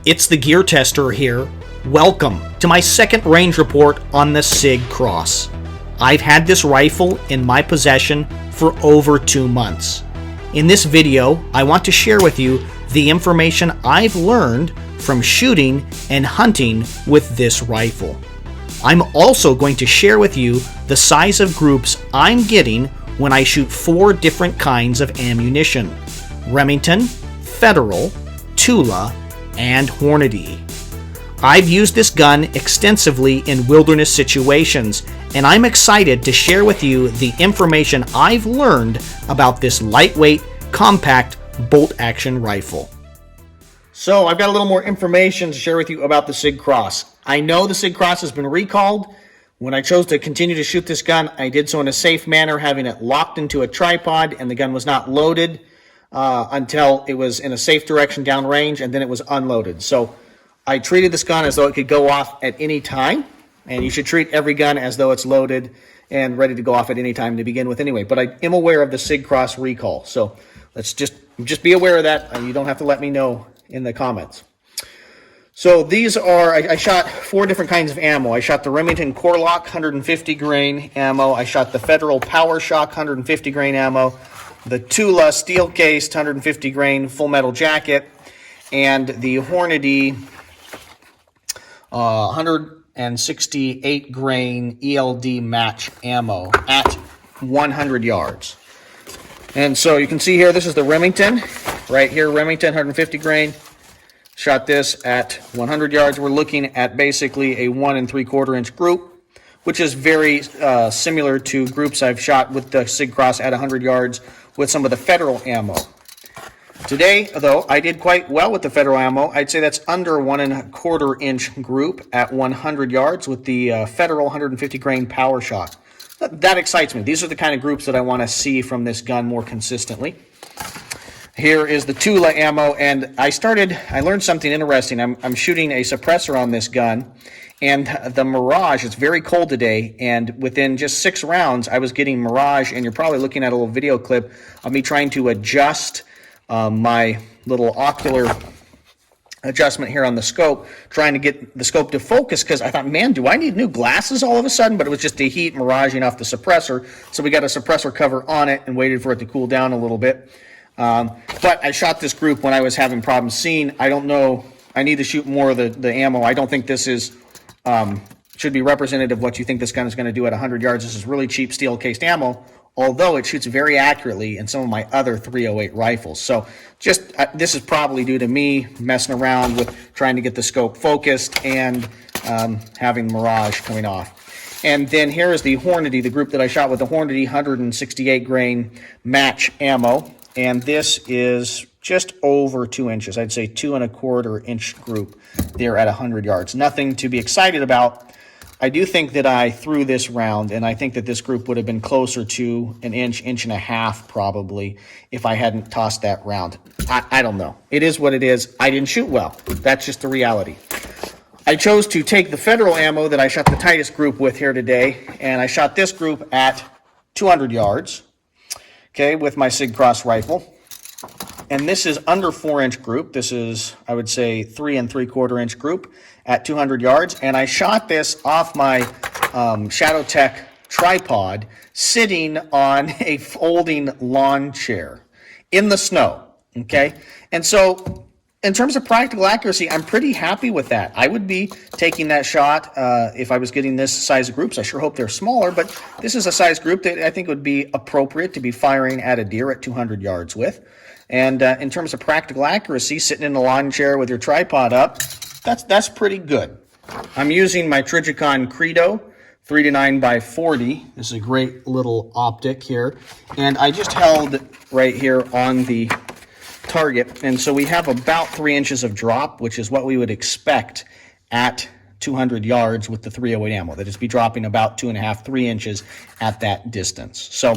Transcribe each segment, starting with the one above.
It's the Gear Tester here. Welcome to my second range report on the Sig Cross. I've had this rifle in my possession for over 2 months. In this video, I want to share with you the information I've learned from shooting and hunting with this rifle. I'm also going to share with you the size of groups I'm getting when I shoot 4 different kinds of ammunition: Remington, Federal, Tula, and Hornady. I've used this gun extensively in wilderness situations, and I'm excited to share with you the information I've learned about this lightweight, compact, bolt-action rifle. So I've got a little more information to share with you about the Sig Cross. I know the Sig Cross has been recalled. When I chose to continue to shoot this gun, I did so in a safe manner, having it locked into a tripod, and the gun was not loaded until it was in a safe direction downrange, and then it was unloaded. So I treated this gun as though it could go off at any time, and you should treat every gun as though it's loaded and ready to go off at any time to begin with anyway. But I am aware of the Sig Cross recall, so let's just be aware of that. You don't have to let me know in the comments. So these are, I shot 4 different kinds of ammo. I shot the Remington Core-Lock 150 grain ammo. I shot the Federal Power Shock 150 grain ammo, the Tula steel cased 150 grain full metal jacket, and the Hornady 168 grain ELD match ammo at 100 yards. And so you can see here, this is the Remington, right here, Remington 150 grain. Shot this at 100 yards. We're looking at basically a 1 3/4 inch group, which is very similar to groups I've shot with the Sig Cross at 100 yards with some of the Federal ammo. Today, though, I did quite well with the Federal ammo. I'd say that's under 1 1/4 inch group at 100 yards with the Federal 150 grain Power Shock. That excites me. These are the kind of groups that I want to see from this gun more consistently. Here is the Tula ammo, and I learned something interesting. I'm shooting a suppressor on this gun, and the Mirage, it's very cold today, and within just 6 rounds, I was getting Mirage, and you're probably looking at a little video clip of me trying to adjust my little ocular adjustment here on the scope, trying to get the scope to focus, because I thought, man, do I need new glasses all of a sudden? But it was just the heat miraging off the suppressor, so we got a suppressor cover on it and waited for it to cool down a little bit. But I shot this group when I was having problems seeing. I don't know. I need to shoot more of the ammo. I don't think this is should be representative of what you think this gun is going to do at 100 yards. This is really cheap steel cased ammo, although it shoots very accurately in some of my other 308 rifles. So just this is probably due to me messing around with trying to get the scope focused and having Mirage coming off. And then here is the Hornady, the group that I shot with the Hornady 168 grain match ammo. And this is just over 2 inches. I'd say 2 1/4 inch group there at 100 yards. Nothing to be excited about. I do think that I threw this round, and I think that this group would have been closer to an inch, inch and a half probably if I hadn't tossed that round. I don't know. It is what it is. I didn't shoot well. That's just the reality. I chose to take the Federal ammo that I shot the tightest group with here today, and I shot this group at 200 yards. Okay, with my Sig Cross rifle. And this is under 4 inch group. This is, I would say, 3 3/4 inch group at 200 yards. And I shot this off my Shadow Tech tripod sitting on a folding lawn chair in the snow. Okay, and so in terms of practical accuracy, I'm pretty happy with that. I would be taking that shot if I was getting this size of groups. I sure hope they're smaller, but this is a size group that I think would be appropriate to be firing at a deer at 200 yards with. And in terms of practical accuracy, sitting in a lawn chair with your tripod up, that's pretty good. I'm using my Trijicon Credo 3 to 9 by 40. This is a great little optic here. And I just held right here on the target, and so we have about 3 inches of drop, which is what we would expect at 200 yards with the 308 ammo. That is be dropping about 2.5, 3 inches at that distance. So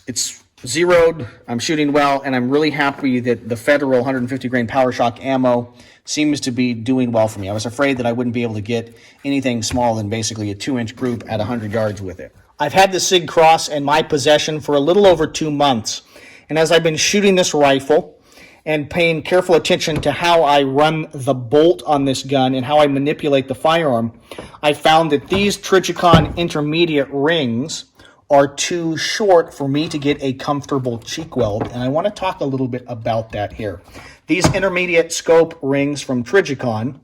it's zeroed. I'm shooting well, and I'm really happy that the Federal 150 grain Power Shock ammo seems to be doing well for me. I was afraid that I wouldn't be able to get anything smaller than basically a 2 inch group at 100 yards with it. I've had the Sig Cross in my possession for a little over 2 months. And as I've been shooting this rifle, and paying careful attention to how I run the bolt on this gun and how I manipulate the firearm, I found that these Trijicon intermediate rings are too short for me to get a comfortable cheek weld, and I want to talk a little bit about that here. These intermediate scope rings from Trijicon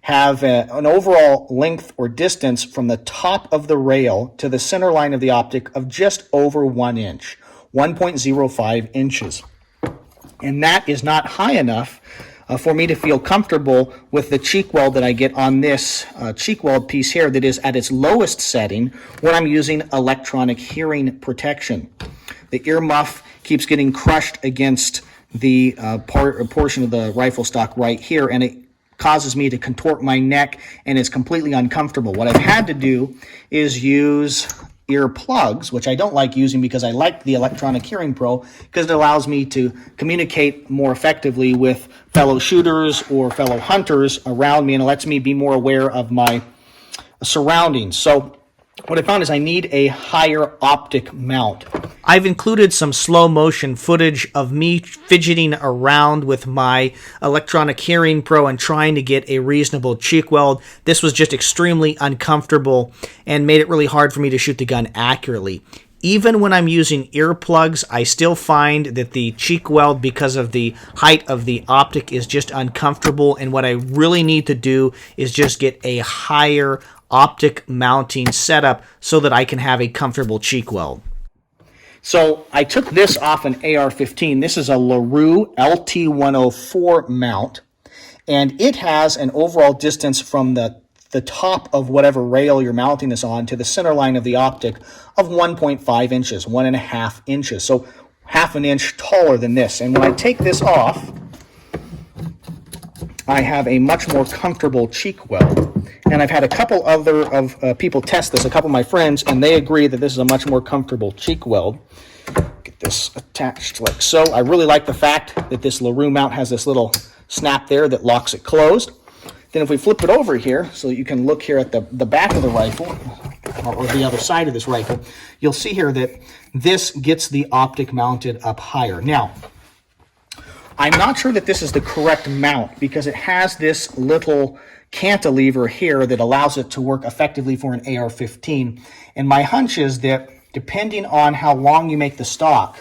have an overall length or distance from the top of the rail to the center line of the optic of just over 1 inch, 1.05 inches. And that is not high enough for me to feel comfortable with the cheek weld that I get on this cheek weld piece here that is at its lowest setting when I'm using electronic hearing protection. The ear muff keeps getting crushed against the portion of the rifle stock right here, and it causes me to contort my neck, and it's completely uncomfortable. What I've had to do is use ear plugs, which I don't like using because I like the Electronic Hearing Pro because it allows me to communicate more effectively with fellow shooters or fellow hunters around me, and it lets me be more aware of my surroundings. So what I found is I need a higher optic mount. I've included some slow motion footage of me fidgeting around with my Electronic Hearing Pro and trying to get a reasonable cheek weld. This was just extremely uncomfortable and made it really hard for me to shoot the gun accurately. Even when I'm using earplugs, I still find that the cheek weld, because of the height of the optic, is just uncomfortable, and what I really need to do is just get a higher optic mounting setup so that I can have a comfortable cheek weld. So I took this off an AR-15. This is a LaRue LT-104 mount, and it has an overall distance from the top of whatever rail you're mounting this on to the center line of the optic of 1.5 inches, 1.5 inches. So half an inch taller than this. And when I take this off, I have a much more comfortable cheek weld. And I've had a couple other people test this, a couple of my friends, and they agree that this is a much more comfortable cheek weld. Get this attached like so. I really like the fact that this LaRue mount has this little snap there that locks it closed. Then if we flip it over here, so you can look here at the back of the rifle, or the other side of this rifle, you'll see here that this gets the optic mounted up higher. Now, I'm not sure that this is the correct mount because it has this little cantilever here that allows it to work effectively for an AR-15. And my hunch is that depending on how long you make the stock,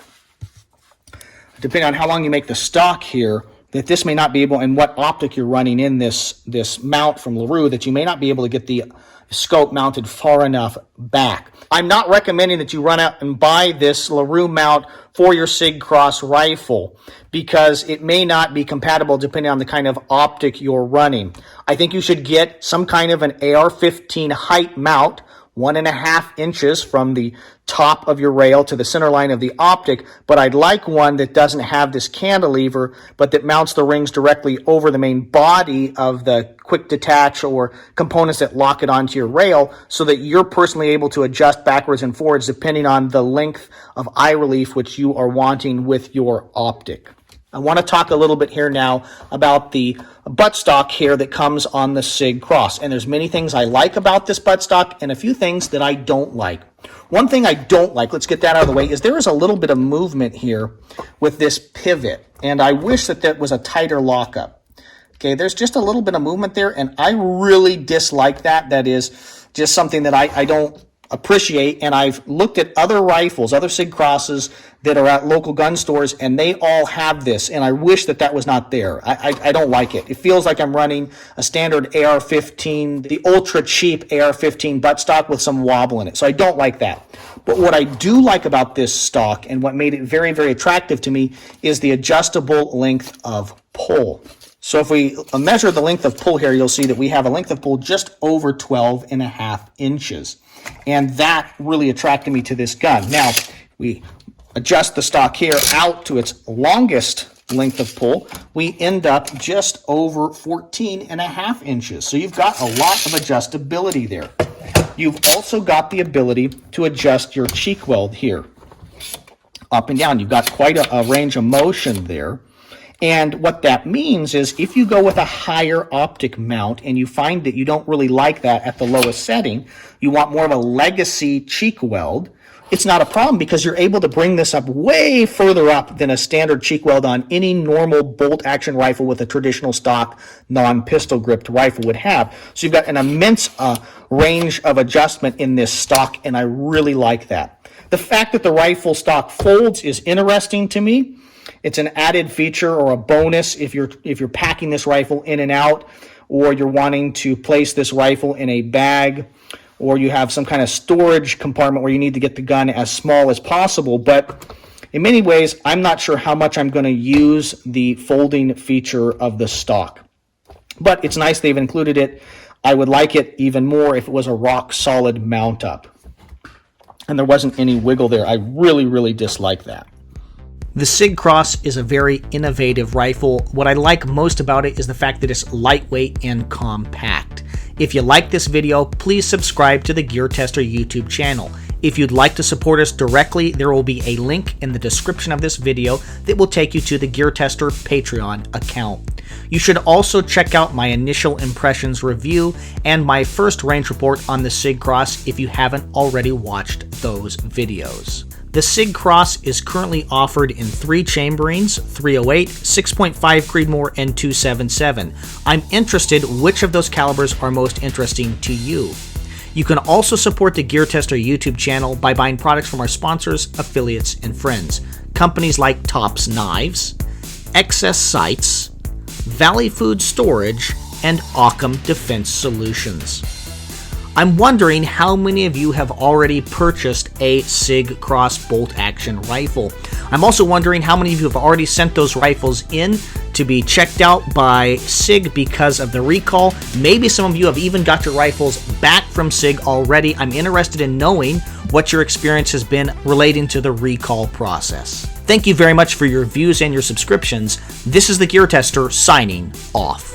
here, that this may not be able, and what optic you're running in this mount from LaRue, that you may not be able to get the scope mounted far enough back. I'm not recommending that you run out and buy this LaRue mount for your Sig Cross rifle because it may not be compatible depending on the kind of optic you're running. I think you should get some kind of an AR-15 height mount, 1.5 inches from the top of your rail to the center line of the optic, but I'd like one that doesn't have this cantilever, but that mounts the rings directly over the main body of the quick detach or components that lock it onto your rail so that you're personally able to adjust backwards and forwards depending on the length of eye relief which you are wanting with your optic. I want to talk a little bit here now about the buttstock here that comes on the Sig Cross. And there's many things I like about this buttstock and a few things that I don't like. One thing I don't like, let's get that out of the way, is there is a little bit of movement here with this pivot. And I wish that that was a tighter lockup. Okay, there's just a little bit of movement there, and I really dislike that. That is just something that I don't appreciate, and I've looked at other rifles, other Sig Crosses that are at local gun stores, and they all have this, and I wish that that was not there. I don't like it. It feels like I'm running a standard AR-15, the ultra cheap AR-15 buttstock with some wobble in it, so I don't like that. But what I do like about this stock, and what made it very, very attractive to me, is the adjustable length of pull. So if we measure the length of pull here, you'll see that we have a length of pull just over 12.5 inches. And that really attracted me to this gun. Now, we adjust the stock here out to its longest length of pull. We end up just over 14.5 inches. So you've got a lot of adjustability there. You've also got the ability to adjust your cheek weld here, up and down. You've got quite a range of motion there. And what that means is if you go with a higher optic mount and you find that you don't really like that at the lowest setting, you want more of a legacy cheek weld, it's not a problem because you're able to bring this up way further up than a standard cheek weld on any normal bolt action rifle with a traditional stock non-pistol gripped rifle would have. So you've got an immense range of adjustment in this stock, and I really like that. The fact that the rifle stock folds is interesting to me. It's an added feature or a bonus if you're packing this rifle in and out, or you're wanting to place this rifle in a bag, or you have some kind of storage compartment where you need to get the gun as small as possible. But in many ways, I'm not sure how much I'm going to use the folding feature of the stock. But it's nice they've included it. I would like it even more if it was a rock solid mount up and there wasn't any wiggle there. I really, really dislike that. The Sig Cross is a very innovative rifle. What I like most about it is the fact that it's lightweight and compact. If you like this video, please subscribe to the TheGearTester YouTube channel. If you'd like to support us directly, there will be a link in the description of this video that will take you to the TheGearTester Patreon account. You should also check out my initial impressions review and my first range report on the Sig Cross if you haven't already watched those videos. The Sig Cross is currently offered in 3 chamberings, 308, 6.5 Creedmoor, and 277. I'm interested which of those calibers are most interesting to you. You can also support the TheGearTester YouTube channel by buying products from our sponsors, affiliates, and friends. Companies like Tops Knives, XS Sights, Valley Food Storage, and Occam Defense Solutions. I'm wondering how many of you have already purchased a Sig Cross bolt action rifle. I'm also wondering how many of you have already sent those rifles in to be checked out by Sig because of the recall. Maybe some of you have even got your rifles back from Sig already. I'm interested in knowing what your experience has been relating to the recall process. Thank you very much for your views and your subscriptions. This is the TheGearTester signing off.